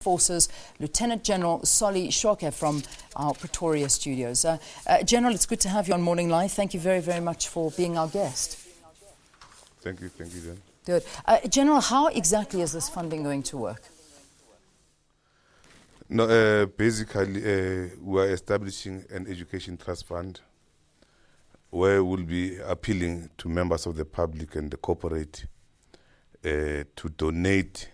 Forces, Lieutenant General Solly Shoke from our Pretoria studios. General, it's good to have you on Morning Live. Thank you very, very much for being our guest. Thank you, Jen. Good. General, how exactly is this funding going to work? No, basically, we are establishing an education trust fund where we'll be appealing to members of the public and the corporate to donate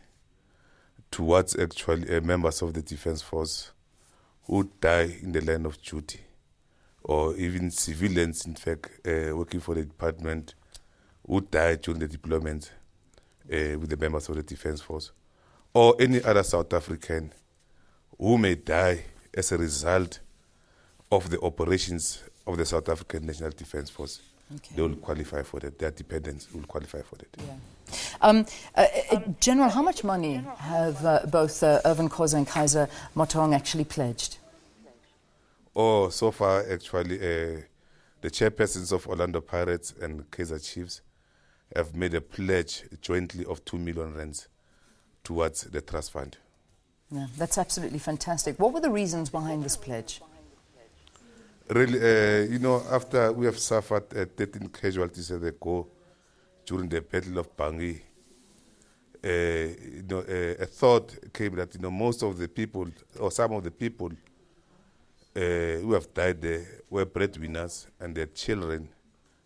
towards actually members of the Defence Force who die in the line of duty, or even civilians, in fact, working for the department who die during the deployment with the members of the Defence Force, or any other South African who may die as a result of the operations of the South African National Defence Force. Okay. They will qualify for that. Their dependents will qualify for that. Yeah. General, how much money have both Irvin Khoza and Kaiser Motaung actually pledged? Oh, so far, actually, the chairpersons of Orlando Pirates and Kaiser Chiefs have made a pledge jointly of 2 million rands towards the trust fund. Yeah, that's absolutely fantastic. What were the reasons behind this pledge? Really, after we have suffered 13 casualties at the go during the Battle of Bangui, a thought came that most of the people, or some of the people who have died there were breadwinners and their children,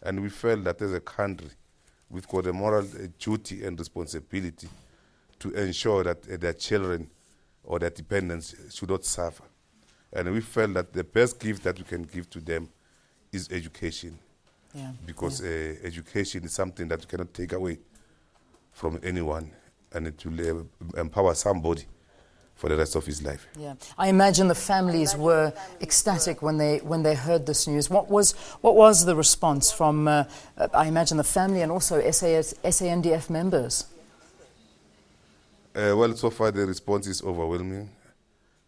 and we felt that as a country we've got a moral duty and responsibility to ensure that their children or their dependents should not suffer. And we felt that the best gift that we can give to them is education. Yeah. Because education is something that you cannot take away from anyone, and it will empower somebody for the rest of his life. Yeah, I imagine the families were ecstatic when they heard this news. What was the response from, I imagine, the family and also SANDF members? Well, so far the response is overwhelming.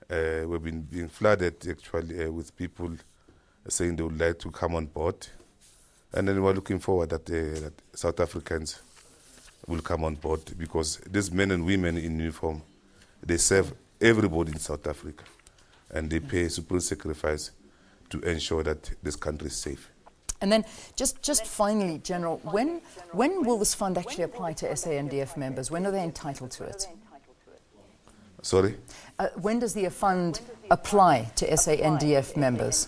We've been being flooded actually with people saying they would like to come on board, and then we're looking forward that South Africans will come on board, because these men and women in uniform, they serve everybody in South Africa, and they pay supreme sacrifice to ensure that this country is safe. And then, just finally, General, when will this fund actually apply to SANDF members? When are they entitled to it? Sorry? When does the fund apply to SANDF members?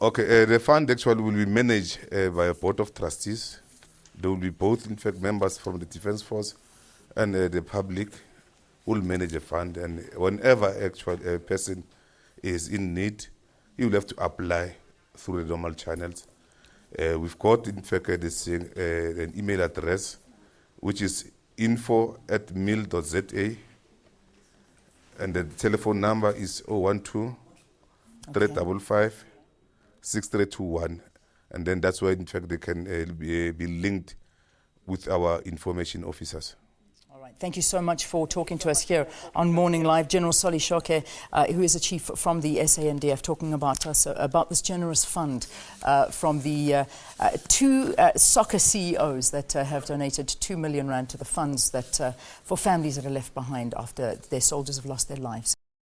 Okay, the fund actually will be managed by a board of trustees. There will be both, in fact, members from the Defence Force and the public will manage the fund. And whenever actually a person is in need, he will have to apply through the normal channels. We've got, in fact, an email address, which is info@mil.za. And the telephone number is 012 355 6321. And then that's where, in fact, they can be linked with our information officers. All right. Thank you so much for talking to us here on Morning Live. General Solly Shoke, who is a chief from the SANDF, talking about us about this generous fund from the two soccer CEOs that have donated 2 million rand to the funds that for families that are left behind after their soldiers have lost their lives.